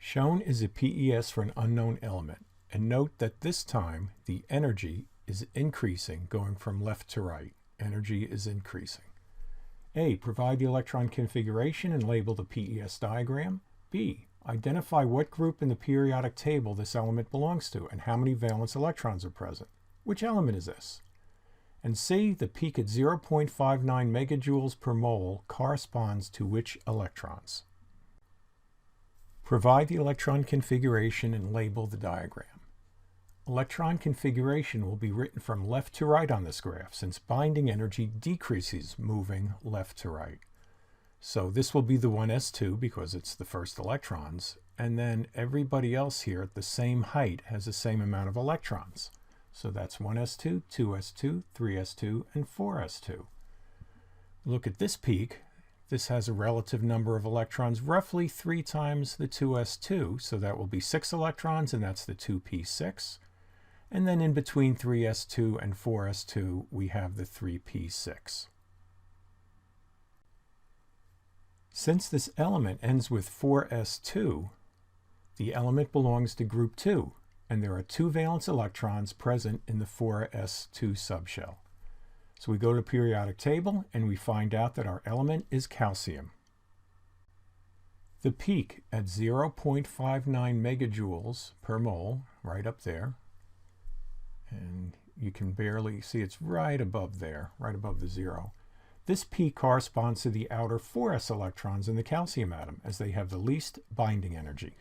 Shown is a PES for an unknown element, and note that this time the energy is increasing going from left to right. Energy is increasing. A. Provide the electron configuration and label the PES diagram. B. Identify what group in the periodic table this element belongs to and how many valence electrons are present. Which element is this? And C. The peak at 0.59 megajoules per mole corresponds to which electrons? Provide the electron configuration and label the diagram. Electron configuration will be written from left to right on this graph since binding energy decreases moving left to right. So this will be the 1s2 because it's the first electrons, and then everybody else here at the same height has the same amount of electrons. So that's 1s2, 2s2, 3s2, and 4s2. Look at this peak. This has a relative number of electrons roughly 3 times the 2s2, so that will be 6 electrons, and that's the 2p6. And then in between 3s2 and 4s2, we have the 3p6. Since this element ends with 4s2, the element belongs to group 2, and there are 2 valence electrons present in the 4s2 subshell. So we go to the periodic table and we find out that our element is calcium. The peak at 0.59 megajoules per mole, right up there, and you can barely see it's right above there, right above the 0. This peak corresponds to the outer 4s electrons in the calcium atom as they have the least binding energy.